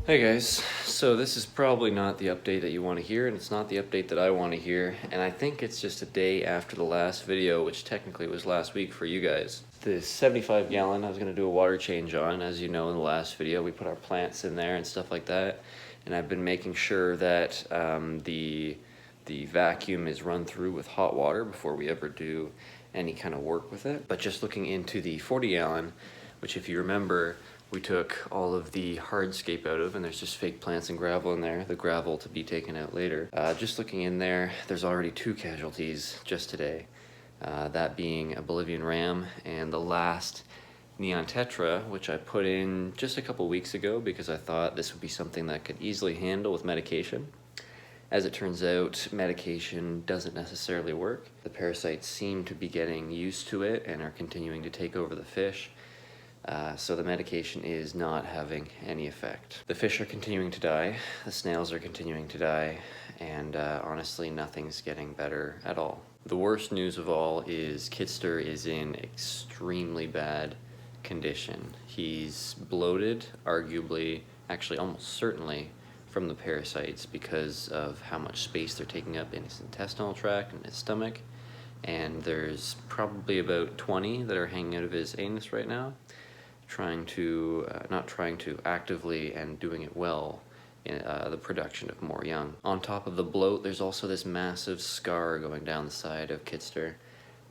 Hey guys, so this is probably not the update that you want to hear, and it's not the update that I want to hear, and I think it's just a day after the last video, which technically was last week for you guys. The 75 gallon I was going to do a water change on. As you know, in the last video we put our plants in there and stuff like that, and I've been making sure that the vacuum is run through with hot water before we ever do any kind of work with it. But just looking into the 40 gallon, which if you remember, we took all of the hardscape out of, and there's just fake plants and gravel in there, the gravel to be taken out later. Just looking in there, there's already 2 casualties just today. That being a Bolivian ram and the last neon tetra, which I put in just a couple weeks ago because I thought this would be something that could easily handle with medication. As it turns out, medication doesn't necessarily work. The parasites seem to be getting used to it and are continuing to take over the fish. So the medication is not having any effect. The fish are continuing to die, the snails are continuing to die, and honestly nothing's getting better at all. The worst news of all is Kitster is in extremely bad condition. He's bloated, arguably, actually almost certainly, from the parasites because of how much space they're taking up in his intestinal tract and his stomach. And there's probably about 20 that are hanging out of his anus right now, not trying to actively and doing it well in the production of more young. On top of the bloat, there's also this massive scar going down the side of Kitster,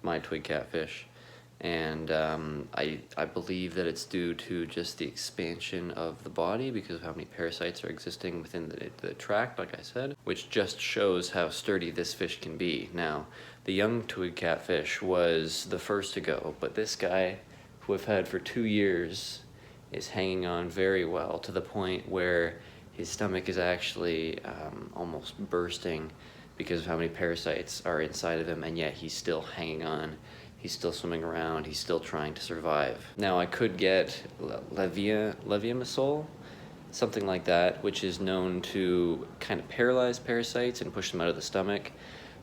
my twig catfish. And I believe that it's due to just the expansion of the body because of how many parasites are existing within the tract, like I said, which just shows how sturdy this fish can be. Now, the young twig catfish was the first to go, but this guy, who I've had for 2 years, is hanging on very well to the point where his stomach is actually almost bursting because of how many parasites are inside of him, and yet he's still hanging on. He's still swimming around, he's still trying to survive. Now I could get leviamisole, something like that, which is known to kind of paralyze parasites and push them out of the stomach.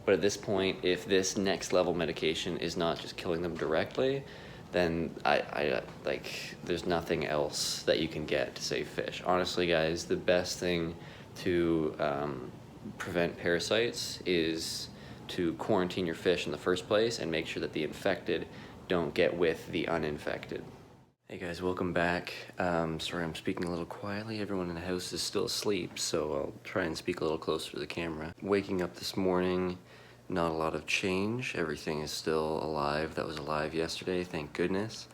But at this point, if this next level medication is not just killing them directly, then there's nothing else that you can get to save fish. Honestly, guys, the best thing to prevent parasites is to quarantine your fish in the first place and make sure that the infected don't get with the uninfected. Hey guys, welcome back. Sorry I'm speaking a little quietly. Everyone in the house is still asleep, so I'll try and speak a little closer to the camera. Waking up this morning, not a lot of change. Everything is still alive that was alive yesterday, thank goodness.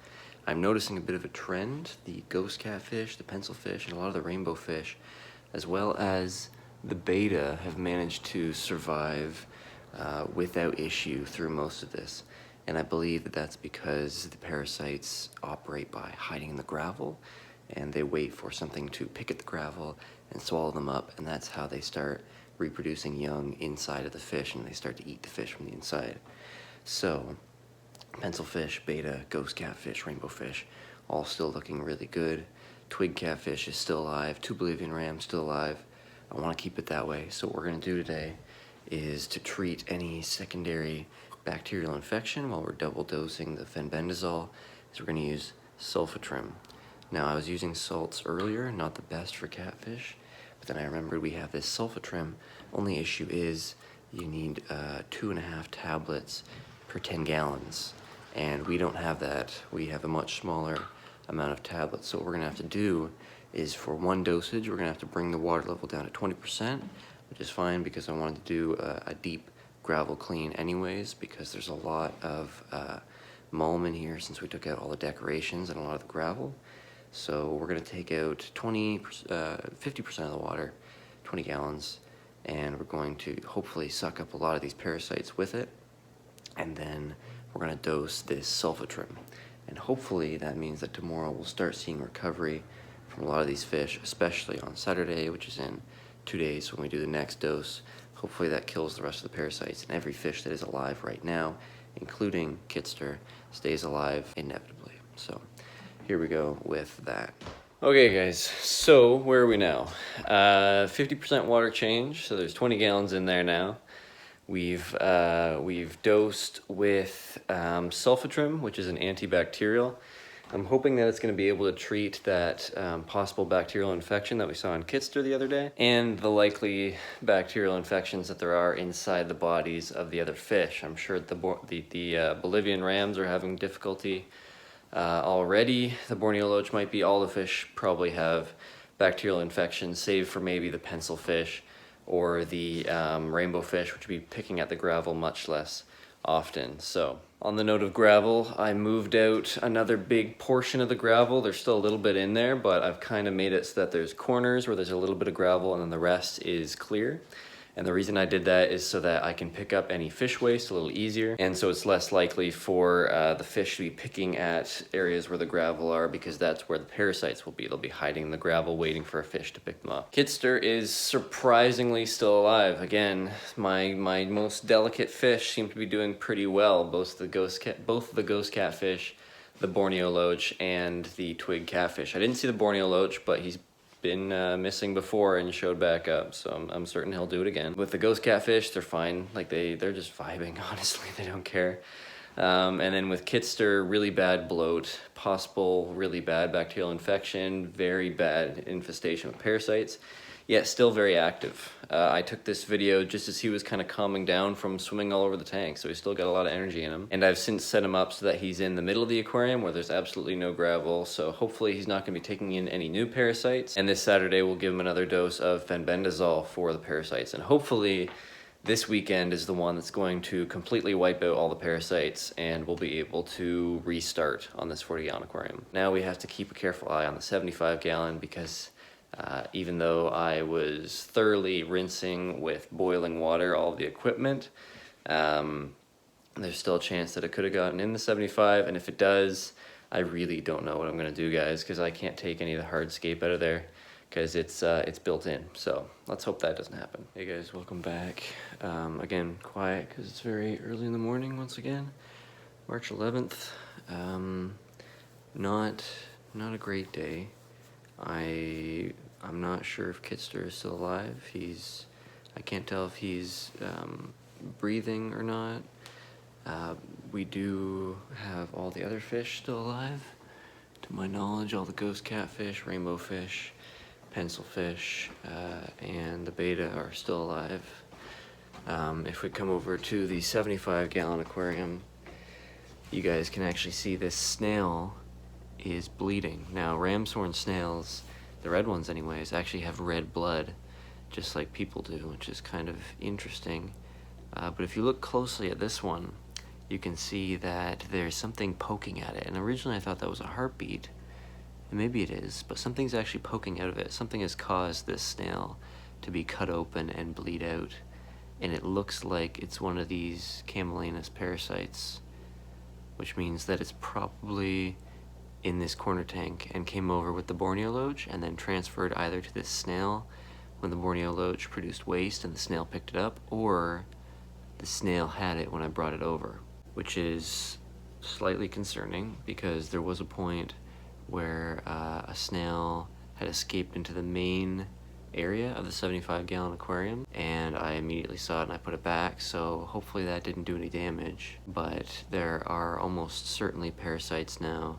I'm noticing a bit of a trend. The ghost catfish, the pencil fish, and a lot of the rainbow fish, as well as the beta, have managed to survive without issue through most of this. And I believe that that's because the parasites operate by hiding in the gravel, and they wait for something to pick at the gravel and swallow them up, and that's how they start reproducing young inside of the fish, and they start to eat the fish from the inside. So pencil fish, beta, ghost catfish, rainbow fish, all still looking really good. Twig catfish is still alive, 2 Bolivian rams still alive. I want to keep it that way. So what we're going to do today is to treat any secondary bacterial infection while we're double dosing the fenbendazole. So we're going to use sulfatrim. Now I was using salts earlier, not the best for catfish, but then I remembered we have this sulfatrim. Only issue is you need 2.5 tablets per 10 gallons, and we don't have that. We have a much smaller amount of tablets. So what we're going to have to do is, for one dosage, we're going to have to bring the water level down to 20%, which is fine because I wanted to do a deep gravel clean anyways, because there's a lot of mulm in here since we took out all the decorations and a lot of the gravel. So we're going to take out 50% of the water, 20 gallons, and we're going to hopefully suck up a lot of these parasites with it, and then we're going to dose this sulfatrim. And hopefully that means that tomorrow we'll start seeing recovery from a lot of these fish, especially on Saturday, which is in 2 days when we do the next dose. Hopefully that kills the rest of the parasites, and every fish that is alive right now, including Kitster, stays alive inevitably. So here we go with that. Okay guys, so where are we now? 50% water change, so there's 20 gallons in there now. We've dosed with sulfatrim, which is an antibacterial. I'm hoping that it's going to be able to treat that possible bacterial infection that we saw in Kitster the other day, and the likely bacterial infections that there are inside the bodies of the other fish. I'm sure the Bolivian rams are having difficulty already. The Borneo loach might be. All the fish probably have bacterial infections, save for maybe the pencil fish or the rainbow fish, which would be picking at the gravel much less often. So on the note of gravel, I moved out another big portion of the gravel. There's still a little bit in there, but I've kind of made it so that there's corners where there's a little bit of gravel and then the rest is clear. And the reason I did that is so that I can pick up any fish waste a little easier, and so it's less likely for the fish to be picking at areas where the gravel are, because that's where the parasites will be. They'll be hiding in the gravel waiting for a fish to pick them up. Kitster is surprisingly still alive. Again, my most delicate fish seem to be doing pretty well. Both the ghost catfish, the Borneo loach, and the twig catfish. I didn't see the Borneo loach, but he's been missing before and showed back up, so I'm certain he'll do it again. With the ghost catfish, they're fine. Like they're just vibing, honestly. They don't care. And then with Kitster, really bad bloat, possible really bad bacterial infection, very bad infestation with parasites, yet still very active. I took this video just as he was kind of calming down from swimming all over the tank, so he's still got a lot of energy in him. And I've since set him up so that he's in the middle of the aquarium where there's absolutely no gravel, so hopefully he's not going to be taking in any new parasites. And this Saturday we'll give him another dose of fenbendazole for the parasites, and hopefully this weekend is the one that's going to completely wipe out all the parasites, and we'll be able to restart on this 40-gallon aquarium. Now we have to keep a careful eye on the 75-gallon, because even though I was thoroughly rinsing with boiling water all of the equipment, there's still a chance that it could have gotten in the 75, and if it does, I really don't know what I'm going to do, guys, because I can't take any of the hardscape out of there, because it's built in. So let's hope that doesn't happen. Hey guys, welcome back. Again, quiet because it's very early in the morning once again. March 11th. Not a great day. I'm not sure if Kitster is still alive. I can't tell if he's breathing or not. We do have all the other fish still alive. To my knowledge, all the ghost catfish, rainbow fish, pencil fish, and the beta are still alive. If we come over to the 75-gallon aquarium, you guys can actually see this snail is bleeding. Now, ram's horn snails, the red ones anyways, actually have red blood, just like people do, which is kind of interesting. But if you look closely at this one, you can see that there's something poking at it. And originally I thought that was a heartbeat, and maybe it is, but something's actually poking out of it. Something has caused this snail to be cut open and bleed out. And it looks like it's one of these Camallanus parasites, which means that it's probably in this corner tank and came over with the Borneo loach and then transferred either to this snail when the Borneo loach produced waste and the snail picked it up, or the snail had it when I brought it over, which is slightly concerning because there was a point where a snail had escaped into the main area of the 75-gallon aquarium, and I immediately saw it and I put it back, so hopefully that didn't do any damage. But there are almost certainly parasites now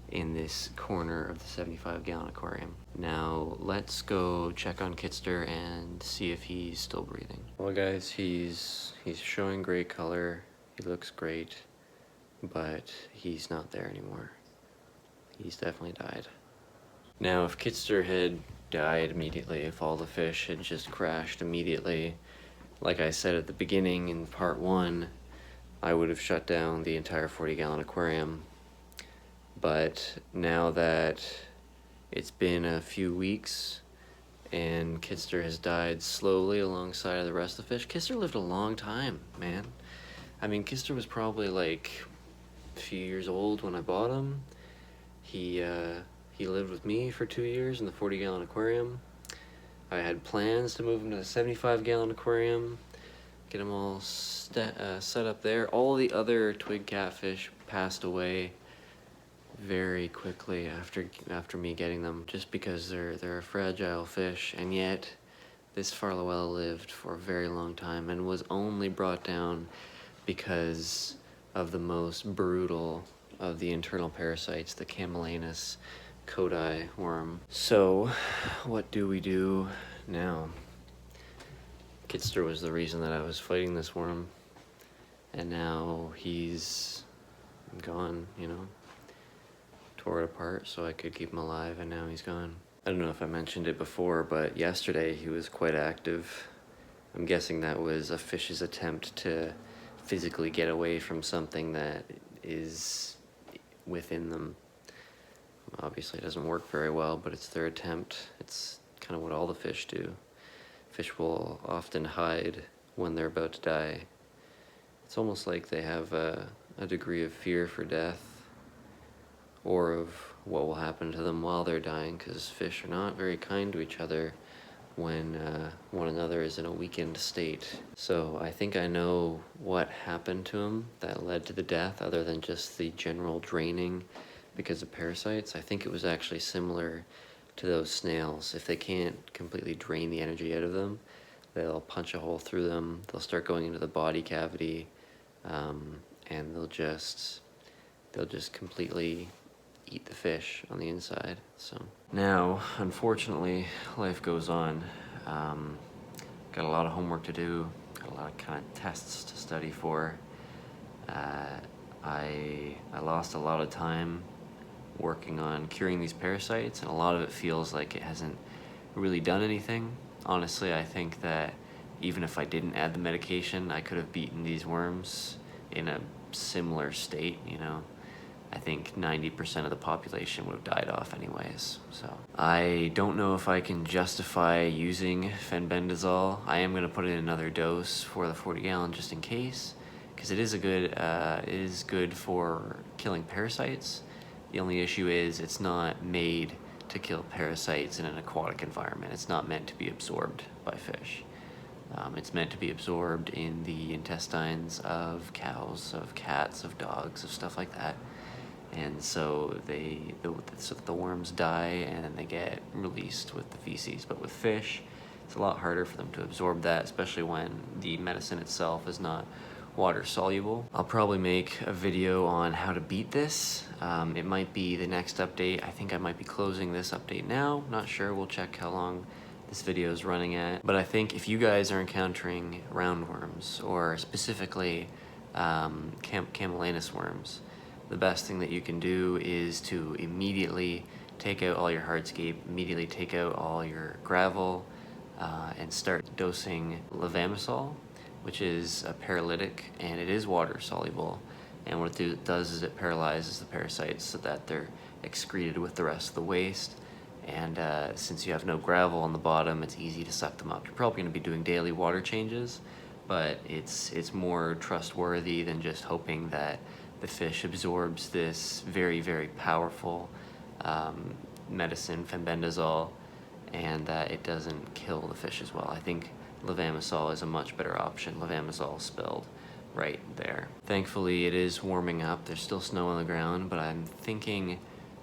in this corner of the 75-gallon aquarium. Now let's go check on Kitster and see if he's still breathing. Well guys, he's showing great color, he looks great, but he's not there anymore. He's definitely died. Now if Kitster had died immediately, if all the fish had just crashed immediately, like I said at the beginning in part 1, I would have shut down the entire 40-gallon aquarium. But now that it's been a few weeks and Kitster has died slowly alongside of the rest of the fish, Kitster lived a long time, man. I mean, Kitster was probably like a few years old when I bought him. He lived with me for 2 years in the 40-gallon aquarium. I had plans to move him to the 75-gallon aquarium, get him all set up there. All the other twig catfish passed away very quickly after me getting them, just because they're a fragile fish, and yet this Farlowella lived for a very long time and was only brought down because of the most brutal of the internal parasites, the Camallanus codi worm. So, what do we do now? Kitster was the reason that I was fighting this worm, and now he's gone, tore it apart so I could keep him alive, and now he's gone. I don't know if I mentioned it before, but yesterday he was quite active. I'm guessing that was a fish's attempt to physically get away from something that is within them. Obviously it doesn't work very well, but it's their attempt. It's kind of what all the fish do. Fish will often hide when they're about to die. It's almost like they have a degree of fear for death, or of what will happen to them while they're dying, because fish are not very kind to each other when one another is in a weakened state. So I think I know what happened to him that led to the death, other than just the general draining because of parasites. I think it was actually similar to those snails. If they can't completely drain the energy out of them, they'll punch a hole through them, they'll start going into the body cavity, and they'll just completely eat the fish on the inside. So now, unfortunately, life goes on. Got a lot of homework to do, got a lot of kind of tests to study for. I lost a lot of time working on curing these parasites, and a lot of it feels like it hasn't really done anything. Honestly, I think that even if I didn't add the medication, I could have beaten these worms in a similar state, I think 90% of the population would have died off anyways. So I don't know if I can justify using fenbendazole. I am going to put in another dose for the 40 gallon just in case, because it is good for killing parasites. The only issue is it's not made to kill parasites in an aquatic environment. It's not meant to be absorbed by fish. It's meant to be absorbed in the intestines of cows, of cats, of dogs, of stuff like that. And so the worms die and then they get released with the feces. But with fish, it's a lot harder for them to absorb that, especially when the medicine itself is not water soluble. I'll probably make a video on how to beat this. It might be the next update. I think I might be closing this update now. Not sure, we'll check how long this video is running at. But I think if you guys are encountering roundworms, or specifically Camallanus worms, the best thing that you can do is to immediately take out all your hardscape, immediately take out all your gravel, and start dosing levamisole, which is a paralytic, and it is water soluble. And what it does is it paralyzes the parasites so that they're excreted with the rest of the waste. And since you have no gravel on the bottom, it's easy to suck them up. You're probably going to be doing daily water changes, but it's more trustworthy than just hoping that the fish absorbs this very, very powerful medicine, fenbendazole, and that it doesn't kill the fish as well. I think levamisole is a much better option. Levamisole spelled right there. Thankfully, it is warming up. There's still snow on the ground, but I'm thinking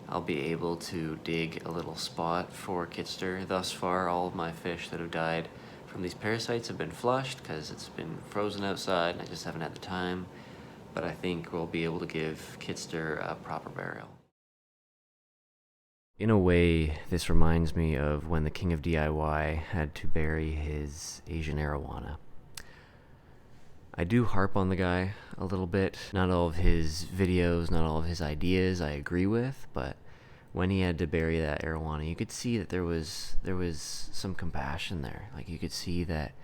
I'll be able to dig a little spot for Kitster. Thus far, all of my fish that have died from these parasites have been flushed because it's been frozen outside and I just haven't had the time. But I think we'll be able to give Kitster a proper burial. In a way, this reminds me of when the king of DIY had to bury his Asian arowana. I do harp on the guy a little bit. Not all of his videos, not all of his ideas I agree with, but when he had to bury that arowana, you could see that there was some compassion there. Like, you could see that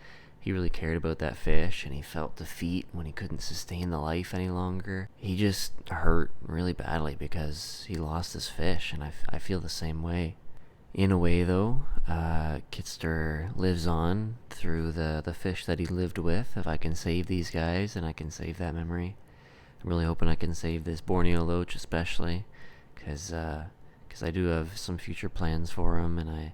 he really cared about that fish, and he felt defeat when he couldn't sustain the life any longer. He just hurt really badly because he lost his fish, and I feel the same way. In a way, though, Kitster lives on through the fish that he lived with. If I can save these guys, then I can save that memory. I'm really hoping I can save this Borneo loach especially, because I do have some future plans for him, and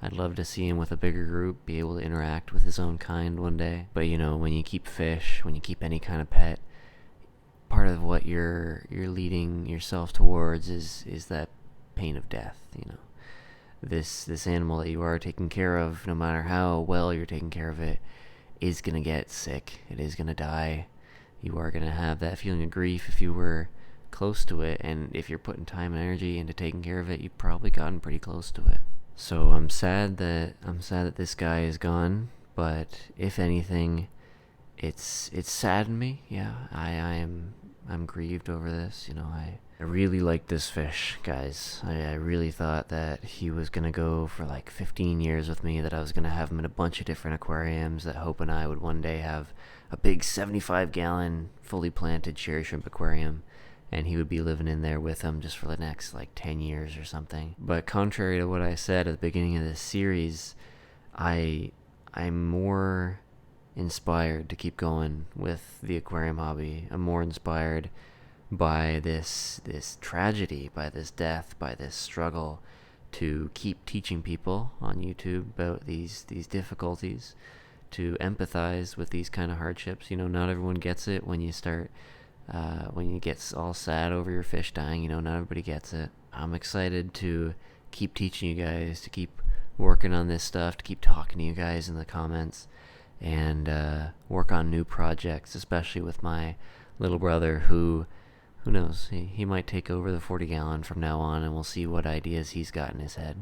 I'd love to see him with a bigger group, be able to interact with his own kind one day. But when you keep fish, when you keep any kind of pet, part of what you're leading yourself towards is that pain of death. This animal that you are taking care of, no matter how well you're taking care of it, is gonna get sick. It is gonna die. You are gonna have that feeling of grief if you were close to it, and if you're putting time and energy into taking care of it, you've probably gotten pretty close to it. So I'm sad that this guy is gone, but if anything, it's saddened me. Yeah, I'm grieved over this. You know, I really like this fish, guys. I really thought that he was gonna go for like 15 years with me, that I was gonna have him in a bunch of different aquariums, that Hope and I would one day have a big 75-gallon fully planted cherry shrimp aquarium, and he would be living in there with them just for the next like 10 years or something. But contrary to what I said at the beginning of this series, I'm more inspired to keep going with the aquarium hobby. I'm more inspired by this tragedy, by this death, by this struggle, to keep teaching people on YouTube about these difficulties, to empathize with these kind of hardships. You know, not everyone gets it when you start, when you get all sad over your fish dying. You know, not everybody gets it. I'm excited to keep teaching you guys, to keep working on this stuff, to keep talking to you guys in the comments, and work on new projects, especially with my little brother, who knows, he might take over the 40-gallon from now on, and we'll see what ideas he's got in his head.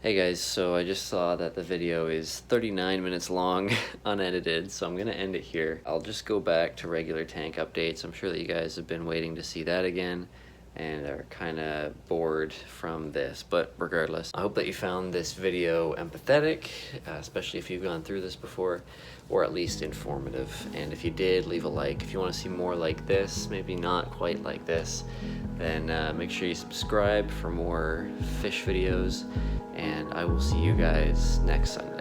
Hey guys, so I just saw that the video is 39 minutes long, unedited, so I'm going to end it here. I'll just go back to regular tank updates. I'm sure that you guys have been waiting to see that again, and are kind of bored from this, but regardless, I hope that you found this video empathetic, especially if you've gone through this before, or at least informative. And if you did, leave a like. If you want to see more like this, maybe not quite like this, then make sure you subscribe for more fish videos, and I will see you guys next Sunday.